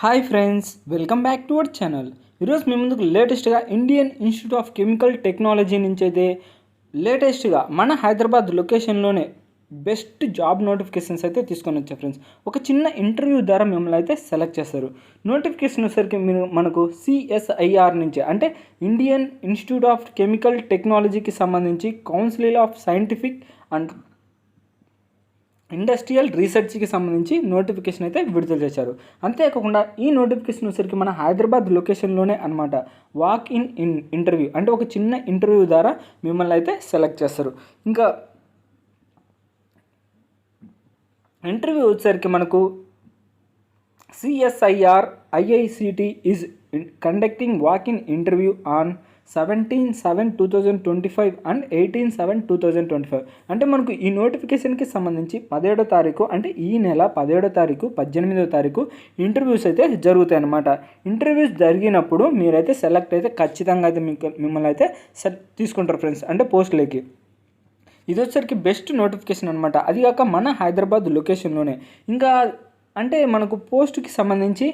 Hi friends, welcome back to our channel. ఈరోజు మీ ముందుకు లేటెస్ట్గా Indian institute of chemical technology నుంచి అయితే లేటెస్ట్గా మన హైదరాబాద్ లొకేషన్లోనే బెస్ట్ జాబ్ నోటిఫికేషన్స్ అయితే తీసుకొని వచ్చారు ఫ్రెండ్స్. ఒక చిన్న ఇంటర్వ్యూ ద్వారా మిమ్మల్ని అయితే సెలెక్ట్ చేస్తారు. నోటిఫికేషన్ వచ్చేసరికి మీరు మనకు CSIR నుంచి అంటే ఇండియన్ ఇన్స్టిట్యూట్ ఆఫ్ కెమికల్ టెక్నాలజీకి సంబంధించి council of scientific and industrial రీసెర్చ్కి సంబంధించి నోటిఫికేషన్ అయితే విడుదల చేశారు. అంతేకాకుండా ఈ నోటిఫికేషన్ వచ్చేసరికి మన హైదరాబాద్ లొకేషన్లోనే అనమాట. వాక్ ఇన్ ఇంటర్వ్యూ అంటే ఒక చిన్న ఇంటర్వ్యూ ద్వారా మిమ్మల్ని అయితే సెలెక్ట్ చేస్తారు. ఇంకా ఇంటర్వ్యూ వచ్చేసరికి మనకు CSIR IICT is conducting walk in interview on 17/7/2025 and 18/7/2025. అంటే మనకు ఈ నోటిఫికేషన్కి సంబంధించి 17వ తారీఖు అంటే ఈ నెల 17వ తారీఖు 18వ తారీఖు ఇంటర్వ్యూస్ అయితే జరుగుతాయి అన్నమాట. ఇంటర్వ్యూస్ జరిగినప్పుడు మీరైతే సెలెక్ట్ అయితే ఖచ్చితంగా అయితే మిమ్మల్ని అయితే తీసుకుంటారు ఫ్రెండ్స్, అంటే పోస్టులకి. ఇది వచ్చేసరికి బెస్ట్ నోటిఫికేషన్ అనమాట. అది కాక మన హైదరాబాద్ లొకేషన్లోనే. ఇంకా అంటే మనకు పోస్ట్కి సంబంధించి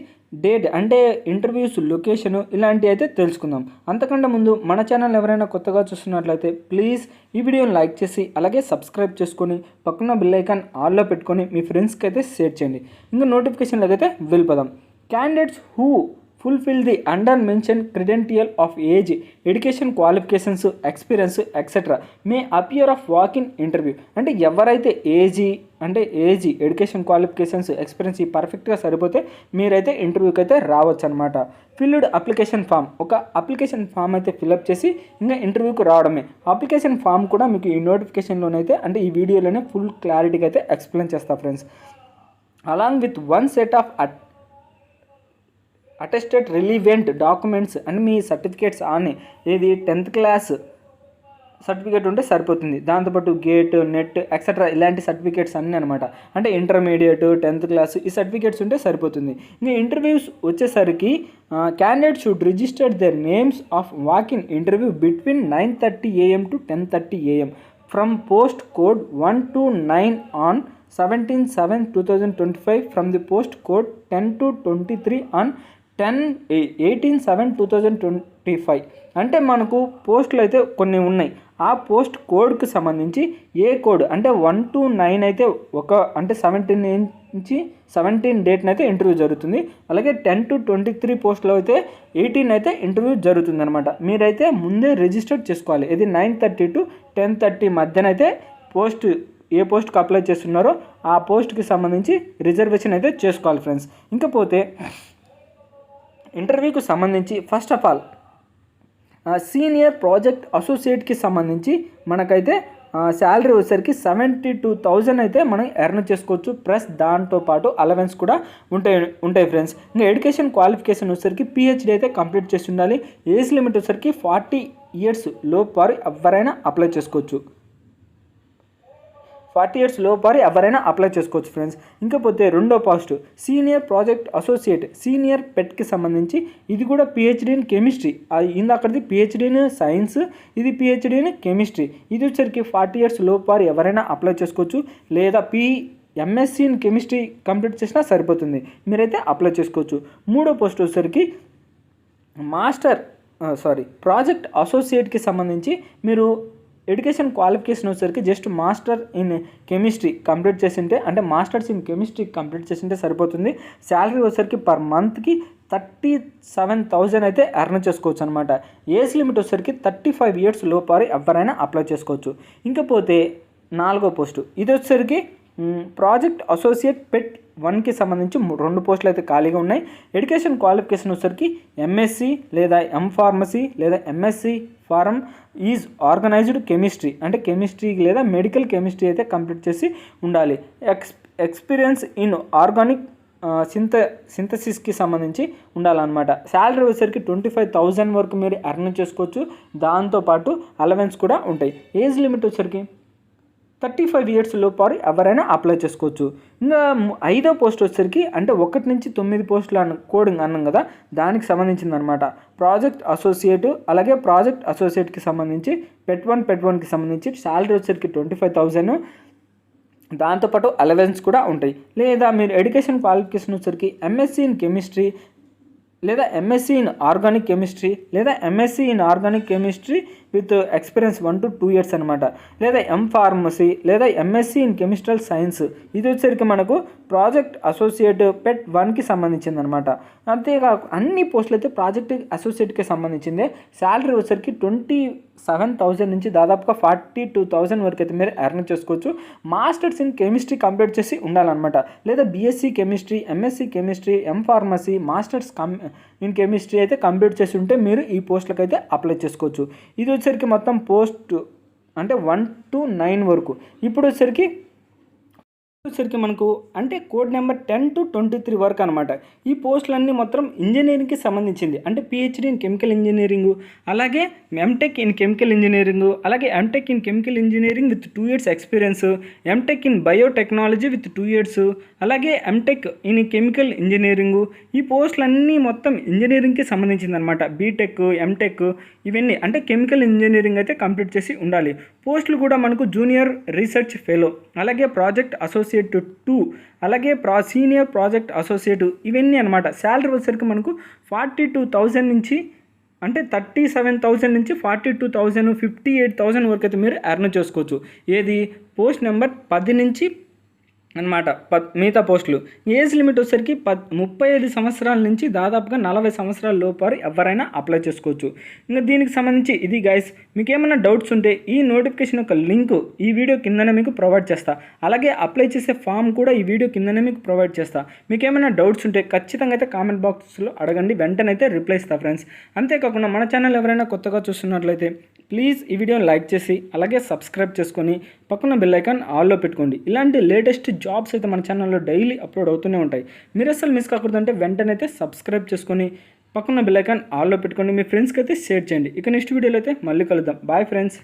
డేట్ అంటే ఇంటర్వ్యూస్ లొకేషను ఇలాంటివి అయితే తెలుసుకుందాం. అంతకంటే ముందు మన ఛానల్ ఎవరైనా కొత్తగా చూస్తున్నట్లయితే ప్లీజ్ ఈ వీడియోని లైక్ చేసి అలాగే సబ్స్క్రైబ్ చేసుకొని పక్కన బెల్ ఐకాన్ ఆల్లో పెట్టుకొని మీ ఫ్రెండ్స్కి అయితే షేర్ చేయండి. ఇంకా నోటిఫికేషన్లోకి అయితే వెళ్ళిపోదాం. Candidates who fulfill the under mentioned credential of age, education qualifications, experience etc. may appear of walk-in interview. అంటే ఎవరైతే ఏజ్ ఎడ్యుకేషన్ క్వాలిఫికేషన్స్ ఎక్స్పీరియన్స్ ఈ పర్ఫెక్ట్గా సరిపోతే మీరైతే ఇంటర్వ్యూకి అయితే రావచ్చు అనమాట. ఫిల్డ్ అప్లికేషన్ ఫామ్, ఒక అప్లికేషన్ ఫామ్ అయితే ఫిల్అప్ చేసి ఇంకా ఇంటర్వ్యూకి రావడమే. అప్లికేషన్ ఫామ్ కూడా మీకు ఈ నోటిఫికేషన్లోనైతే అంటే ఈ వీడియోలోనే ఫుల్ క్లారిటీగా అయితే ఎక్స్ప్లెయిన్ చేస్తా friends. Along with one set of attested relevant documents and me certificates on ఏది 10th క్లాస్ సర్టిఫికేట్ ఉంటే సరిపోతుంది. దాంతోపాటు గేట్ నెట్ ఎక్సెట్రా ఇలాంటి సర్టిఫికేట్స్ అన్నీ అనమాట. అంటే ఇంటర్మీడియట్ 10th క్లాస్ ఈ సర్టిఫికేట్స్ ఉంటే సరిపోతుంది. ఇంకా ఇంటర్వ్యూస్ వచ్చేసరికి candidate should register there names of walk in interview between 9:30 AM to 10:30 AM from post code 129 on 17/7/2025 from the post code 10 to 23 on 18/7/2025. అంటే మనకు పోస్టులు అయితే కొన్ని ఉన్నాయి. ఆ పోస్ట్ కోడ్కి సంబంధించి ఏ కోడ్ అంటే 1 to 9 అయితే అంటే 17 నుంచి 17 డేట్ని అయితే ఇంటర్వ్యూ జరుగుతుంది. అలాగే 10 to 23 పోస్టులో అయితే 18 అయితే ఇంటర్వ్యూ జరుగుతుంది అనమాట. మీరైతే ముందే రిజిస్టర్ చేసుకోవాలి. ఇది 9:30 to 10:30 మధ్యన అయితే ఏ పోస్ట్కి అప్లై చేస్తున్నారో ఆ పోస్ట్కి సంబంధించి రిజర్వేషన్ అయితే చేసుకోవాలి ఫ్రెండ్స్. ఇంకపోతే ఇంటర్వ్యూకి సంబంధించి first of all senior project అసోసియేట్కి సంబంధించి మనకైతే శాలరీ వచ్చేసరికి 72,000 అయితే మనం ఎర్న్ చేసుకోవచ్చు. ప్లస్ దాంతోపాటు అలవెన్స్ కూడా ఉంటాయి ఫ్రెండ్స్. ఇంకా ఎడ్యుకేషన్ క్వాలిఫికేషన్ వచ్చేసరికి PhD అయితే కంప్లీట్ చేసి ఉండాలి. ఏజ్ లిమిట్ వచ్చేసరికి 40 years లోపు వారు ఎవరైనా అప్లై చేసుకోవచ్చు. 40 years లోపు వారు ఎవరైనా అప్లై చేసుకోవచ్చు ఫ్రెండ్స్. ఇంకపోతే రెండో post senior project associate senior పెట్కి సంబంధించి ఇది కూడా PhD ఇన్ కెమిస్ట్రీ. ఇందాకది PhD ఇన్ సైన్స్, ఇది PhD ఇన్ కెమిస్ట్రీ. ఇది వచ్చరికి 40 years లోపు వారు ఎవరైనా అప్లై చేసుకోవచ్చు. లేదా MSc ఇన్ కెమిస్ట్రీ కంప్లీట్ చేసినా సరిపోతుంది, మీరైతే అప్లై చేసుకోవచ్చు. మూడో పోస్ట్ వచ్చేసరికి ప్రాజెక్ట్ అసోసియేట్కి సంబంధించి మీరు ఎడ్యుకేషన్ క్వాలిఫికేషన్ వచ్చేసరికి just master in chemistry complete చేసింటే అంటే మాస్టర్స్ ఇన్ కెమిస్ట్రీ కంప్లీట్ చేసింటే సరిపోతుంది. శాలరీ వచ్చేసరికి పర్ మంత్కి 37,000 అయితే ఎర్న్ చేసుకోవచ్చు అనమాట. ఏజ్ లిమిట్ వచ్చేసరికి 35 years లోపు ఎవరైనా అప్లై చేసుకోవచ్చు. ఇంకపోతే నాలుగో పోస్టు ఇది వచ్చేసరికి ప్రాజెక్ట్ అసోసియేట్ పెట్ 1కి సంబంధించి 2 పోస్టులు అయితే ఖాళీగా ఉన్నాయి. ఎడ్యుకేషన్ క్వాలిఫికేషన్ వచ్చేసరికి MSc లేదా M.Pharmacy లేదా MSc pharm is organized chemistry అంటే కెమిస్ట్రీ లేదా మెడికల్ కెమిస్ట్రీ అయితే కంప్లీట్ చేసి ఉండాలి. ఎక్స్పీరియన్స్ ఇన్ ఆర్గానిక్ సింథసిస్కి సంబంధించి ఉండాలన్నమాట. శాలరీ వచ్చేసరికి 25,000 వరకు మీరు ఎర్న్ చేసుకోవచ్చు. దాంతోపాటు అలవెన్స్ కూడా ఉంటాయి. ఏజ్ లిమిట్ వచ్చేసరికి 35 years లోపు ఎవరైనా అప్లై చేసుకోవచ్చు. ఇంకా ఐదో పోస్ట్ వచ్చేసరికి అంటే 1 నుంచి 9 పోస్టులు కోడింగ్ అన్నాం కదా, దానికి సంబంధించింది అనమాట. ప్రాజెక్ట్ అసోసియేట్ అలాగే ప్రాజెక్ట్ అసోసియేట్కి సంబంధించి పెట్ 1కి సంబంధించి శాలరీ వచ్చేసరికి 25,000. దాంతోపాటు అలవెన్స్ కూడా ఉంటాయి. లేదా మీరు ఎడ్యుకేషన్ క్వాలిఫికేషన్ వచ్చరికి ఎంఎస్సీ ఇన్ కెమిస్ట్రీ లేదా ఎంఎస్సీ ఇన్ ఆర్గానిక్ కెమిస్ట్రీ లేదా MSc in organic chemistry with experience 1 to 2 years అనమాట. లేదా ఫార్మసీ లేదా ఎంఎస్సీ ఇన్ కెమిస్ట్రల్ సైన్స్. ఇది వచ్చేసరికి మనకు ప్రాజెక్ట్ అసోసియేట్ PET 1కి సంబంధించింది అనమాట. అంతేకాక అన్ని పోస్టులు అయితే ప్రాజెక్ట్ అసోసియేట్కి సంబంధించిందే. శాలరీ వచ్చేసరికి 27,000 నుంచి దాదాపుగా 42,000 వరకు అయితే మీరు ఎర్న్ చేసుకోవచ్చు. మాస్టర్స్ ఇన్ కెమిస్ట్రీ కంప్లీట్ చేసి ఉండాలన్నమాట. లేదా BSc chemistry, MSc chemistry, pharmacy, masters in chemistry అయితే కంప్లీట్ చేసి ఉంటే మీరు ఈ పోస్టులకు అయితే అప్లై చేసుకోవచ్చు. ఇది వచ్చేసరికి మొత్తం పోస్ట్ అంటే 1 to 9 వరకు. ఇప్పుడు వచ్చేసరికి మనకు అంటే కోడ్ నెంబర్ 10 to 23 వరకు అనమాట. ఈ పోస్టులన్నీ మొత్తం ఇంజనీరింగ్కి సంబంధించింది. అంటే పిహెచ్డి ఇన్ కెమికల్ ఇంజనీరింగు, అలాగే ఎంటెక్ ఇన్ కెమికల్ ఇంజనీరింగు, అలాగే MTech in chemical engineering with 2 years experience, MTech in biotechnology with 2 years, అలాగే ఎంటెక్ ఇన్ కెమికల్ ఇంజనీరింగు. ఈ పోస్టులన్నీ మొత్తం ఇంజనీరింగ్కి సంబంధించింది అనమాట. బీటెక్, ఎంటెక్ ఇవన్నీ అంటే కెమికల్ ఇంజనీరింగ్ అయితే కంప్లీట్ చేసి ఉండాలి. పోస్టులు కూడా మనకు జూనియర్ రీసెర్చ్ ఫెలో, అలాగే ప్రాజెక్ట్ అసోసియేట్ 2, అలాగే సీనియర్ ప్రాజెక్ట్ అసోసియేట్ ఇవన్నీ అనమాట. శాలరీ వచ్చేసరికి మనకు 42,000 నుంచి అంటే 37,000 నుంచి 42,000, 58,000 వరకు అయితే మీరు ఎర్న్ చేసుకోవచ్చు. ఏది పోస్ట్ నెంబర్ 10 నుంచి అనమాట. మిగతా పోస్టులు ఏజ్ లిమిట్ వచ్చేసరికి 35 సంవత్సరాల నుంచి దాదాపుగా 40 సంవత్సరాల లోపు ఎవరైనా అప్లై చేసుకోవచ్చు. ఇంకా దీనికి సంబంధించి ఇది గైస్, మీకు ఏమైనా డౌట్స్ ఉంటే ఈ నోటిఫికేషన్ యొక్క లింక్ ఈ వీడియో కిందనే మీకు ప్రొవైడ్ చేస్తా. అలాగే అప్లై చేసే ఫామ్ కూడా ఈ వీడియో కిందనే మీకు ప్రొవైడ్ చేస్తా. మీకు ఏమైనా డౌట్స్ ఉంటే ఖచ్చితంగా అయితే కామెంట్ బాక్స్లో అడగండి, వెంటనే అయితే రిప్లై ఇస్తా ఫ్రెండ్స్. అంతేకాకుండా మన ఛానల్ ఎవరైనా కొత్తగా చూస్తున్నట్లయితే ప్లీజ్ ఈ వీడియోని లైక్ చేసి అలాగే సబ్స్క్రైబ్ చేసుకొని పక్కన బెల్ ఐకాన్ ఆల్లో పెట్టుకోండి. ఇలాంటి లేటెస్ట్ జాబ్స్ అయితే మన ఛానల్లో డైలీ అప్లోడ్ అవుతూనే ఉంటాయి. మీరు అసలు మిస్ కాకూడదంటే వెంటనే అయితే సబ్స్క్రైబ్ చేసుకొని పక్కన బెల్ ఐకాన్ ఆల్లో పెట్టుకోండి. మీ ఫ్రెండ్స్కి అయితే షేర్ చేయండి. ఇక నెక్స్ట్ వీడియోలో అయితే మళ్ళీ కలుద్దాం. Bye friends.